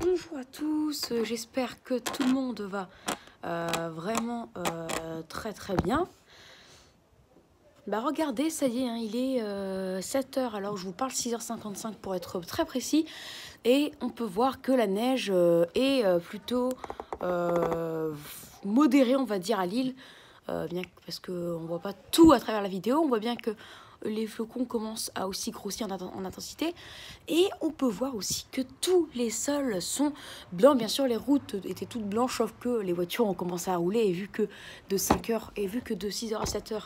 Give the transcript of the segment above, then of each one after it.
Bonjour à tous, j'espère que tout le monde va vraiment très bien. Bah regardez, ça y est, hein, il est 7h, alors je vous parle 6h55 pour être très précis. Et on peut voir que la neige est plutôt modérée, on va dire, à Lille. Bien parce qu'on ne voit pas tout à travers la vidéo, on voit bien que les flocons commencent à aussi grossir en intensité. Et on peut voir aussi que tous les sols sont blancs. Bien sûr, les routes étaient toutes blanches, sauf que les voitures ont commencé à rouler. Et vu que de 5h et vu que de 6h à 7h,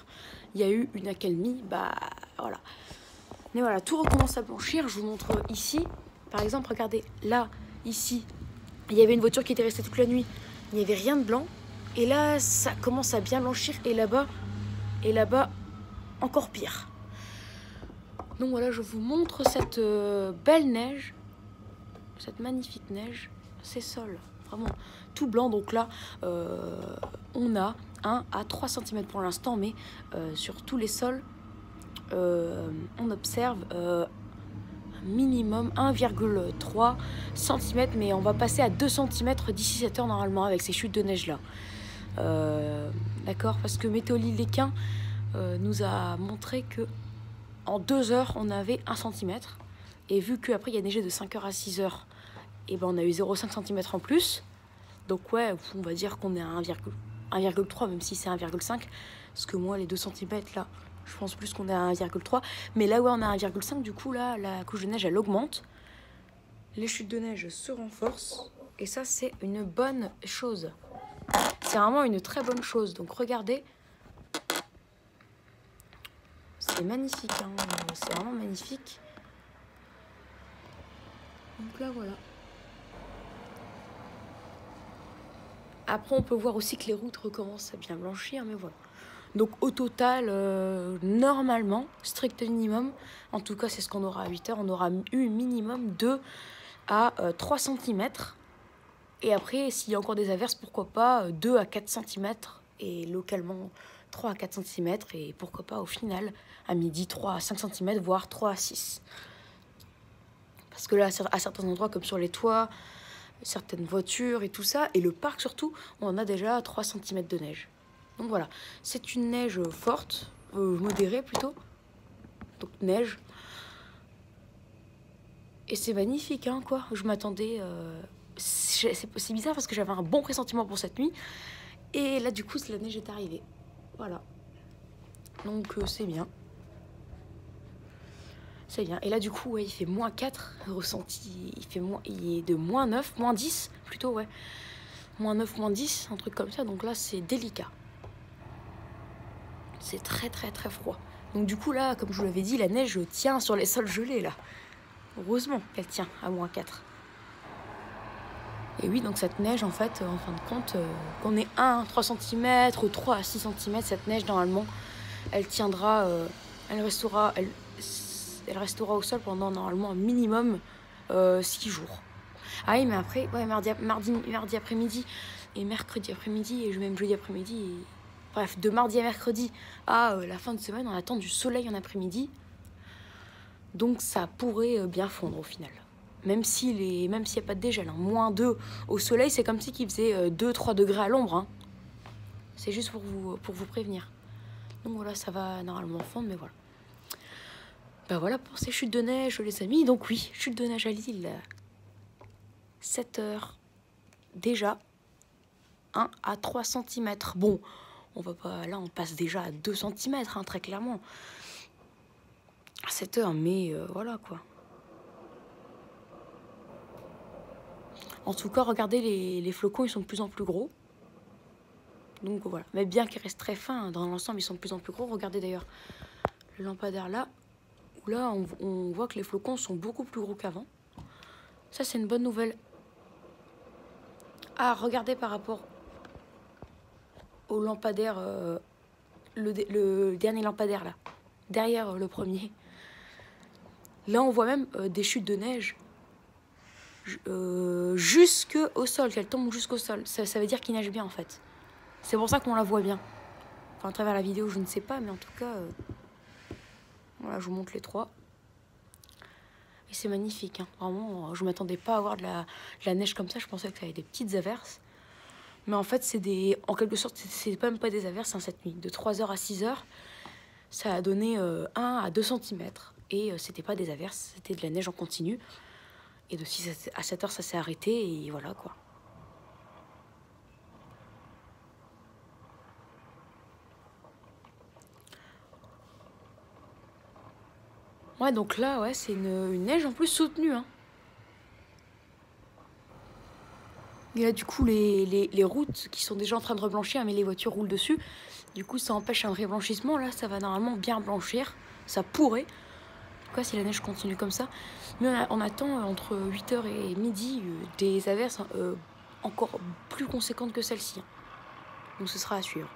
il y a eu une accalmie, bah voilà. Mais voilà, tout recommence à blanchir. Je vous montre ici. Par exemple, regardez, là, ici, il y avait une voiture qui était restée toute la nuit. Il n'y avait rien de blanc. Et là, ça commence à bien blanchir. Et là-bas, encore pire. Donc voilà, je vous montre cette belle neige. Cette magnifique neige. Ces sols, vraiment tout blanc. Donc là, on a 1 à 3 cm pour l'instant. Mais sur tous les sols, on observe minimum 1,3 cm, mais on va passer à 2 cm d'ici 7 heures normalement avec ces chutes de neige là. D'accord, parce que Météo Lille-Léquin nous a montré que en 2 heures on avait 1 cm, et vu qu'après il y a neigé de 5h à 6h, et ben on a eu 0,5 cm en plus. Donc ouais, on va dire qu'on est à 1,3, même si c'est 1,5, parce que moi les 2 cm là, je pense plus qu'on est à 1,3. Mais là, ouais, on est à 1,5. Du coup, là, la couche de neige, elle augmente. Les chutes de neige se renforcent. Et ça, c'est une bonne chose. C'est vraiment une très bonne chose. Donc, regardez. C'est magnifique. Hein. C'est vraiment magnifique. Donc là, voilà. Après, on peut voir aussi que les routes recommencent à bien blanchir. Mais voilà. Donc au total, normalement, strict minimum, en tout cas c'est ce qu'on aura à 8h, on aura eu minimum 2 à 3 cm. Et après, s'il y a encore des averses, pourquoi pas 2 à 4 cm. Et localement 3 à 4 cm. Et pourquoi pas au final, à midi 3 à 5 cm, voire 3 à 6. Parce que là, à certains endroits, comme sur les toits, certaines voitures et tout ça, et le parc surtout, on a déjà 3 cm de neige. Donc voilà, c'est une neige forte, modérée plutôt. Donc neige. Et c'est magnifique, hein, quoi. Je m'attendais... c'est bizarre parce que j'avais un bon pressentiment pour cette nuit. Et là, du coup, la neige est arrivée. Voilà. Donc c'est bien. C'est bien. Et là, du coup, ouais, il fait -4, ressenti. Il est de -9, -10, plutôt, ouais. -9, -10, un truc comme ça. Donc là, c'est délicat. C'est très froid. Donc du coup là, comme je vous l'avais dit, la neige tient sur les sols gelés là. Heureusement qu'elle tient à -4. Et oui, donc cette neige en fait, en fin de compte, qu'on ait 1 à 3 cm ou 3 à 6 cm, cette neige normalement, elle tiendra, elle restera au sol pendant normalement un minimum 6 jours. Ah oui, mais après, ouais, mardi après-midi et mercredi après-midi et même jeudi après-midi. Bref, de mardi à mercredi à la fin de semaine, on attend du soleil en après-midi. Donc ça pourrait bien fondre au final. Même s'il n'y a pas de dégel. Hein. -2 au soleil, c'est comme si il faisait 2-3 degrés à l'ombre. Hein. C'est juste pour vous prévenir. Donc voilà, ça va normalement fondre, mais voilà. Bah voilà pour ces chutes de neige, les amis. Donc oui, chute de neige à Lille. 7 heures. Déjà. 1 à 3 cm. Bon... On va pas, là, on passe déjà à 2 cm, hein, très clairement. À 7 heures, mais voilà, quoi. En tout cas, regardez, les flocons, ils sont de plus en plus gros. Donc, voilà. Mais bien qu'ils restent très fins, hein, dans l'ensemble, ils sont de plus en plus gros. Regardez, d'ailleurs, le lampadaire, là. Où là, on voit que les flocons sont beaucoup plus gros qu'avant. Ça, c'est une bonne nouvelle. Ah, regardez par rapport au lampadaire... le dernier lampadaire, là. Derrière le premier. Là, on voit même des chutes de neige jusqu'au sol, qu'elle tombe jusqu'au sol. Ça veut dire qu'il neige bien, en fait. C'est pour ça qu'on la voit bien. Enfin, à travers la vidéo, je ne sais pas, mais en tout cas... voilà, je vous montre les trois. Et c'est magnifique, hein. Vraiment, je m'attendais pas à avoir de la neige comme ça. Je pensais que ça avait des petites averses. Mais en fait, en quelque sorte, c'est même pas des averses, hein, cette nuit. De 3h à 6h, ça a donné 1 à 2 cm. Et c'était pas des averses, c'était de la neige en continu. Et de 6 à 7h, ça s'est arrêté, et voilà, quoi. Ouais, donc là, ouais, c'est une neige en plus soutenue, hein. Et là, du coup, les routes qui sont déjà en train de reblanchir, mais les voitures roulent dessus. Du coup, ça empêche un reblanchissement. Là, ça va normalement bien blanchir. Ça pourrait. En tout cas, si la neige continue comme ça. Mais on attend entre 8h et midi des averses encore plus conséquentes que celle-ci, hein. Donc, ce sera à suivre.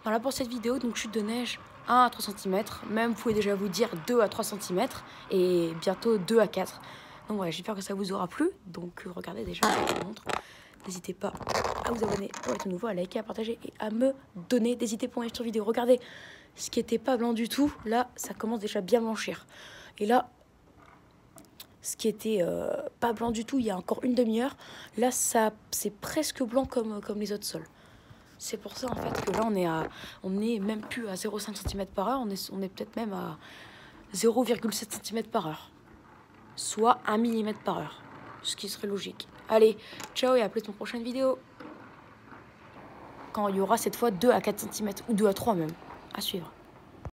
Voilà pour cette vidéo. Donc, chute de neige 1 à 3 cm. Même, vous pouvez déjà vous dire 2 à 3 cm. Et bientôt 2 à 4. Donc voilà, j'espère que ça vous aura plu. Donc regardez déjà, je vous montre. N'hésitez pas à vous abonner pour être nouveau, à liker, à partager et à me donner des idées pour une vidéo. Regardez, ce qui était pas blanc du tout, là, ça commence déjà bien blanchir. Et là, ce qui était pas blanc du tout il y a encore une demi-heure, là, c'est presque blanc comme les autres sols. C'est pour ça en fait que là, on est même plus à 0,5 cm par heure, on est peut-être même à 0,7 cm par heure. Soit 1 mm par heure, ce qui serait logique. Allez, ciao et à plus dans une prochaine vidéo. Quand il y aura cette fois 2 à 4 cm, ou 2 à 3 même, à suivre.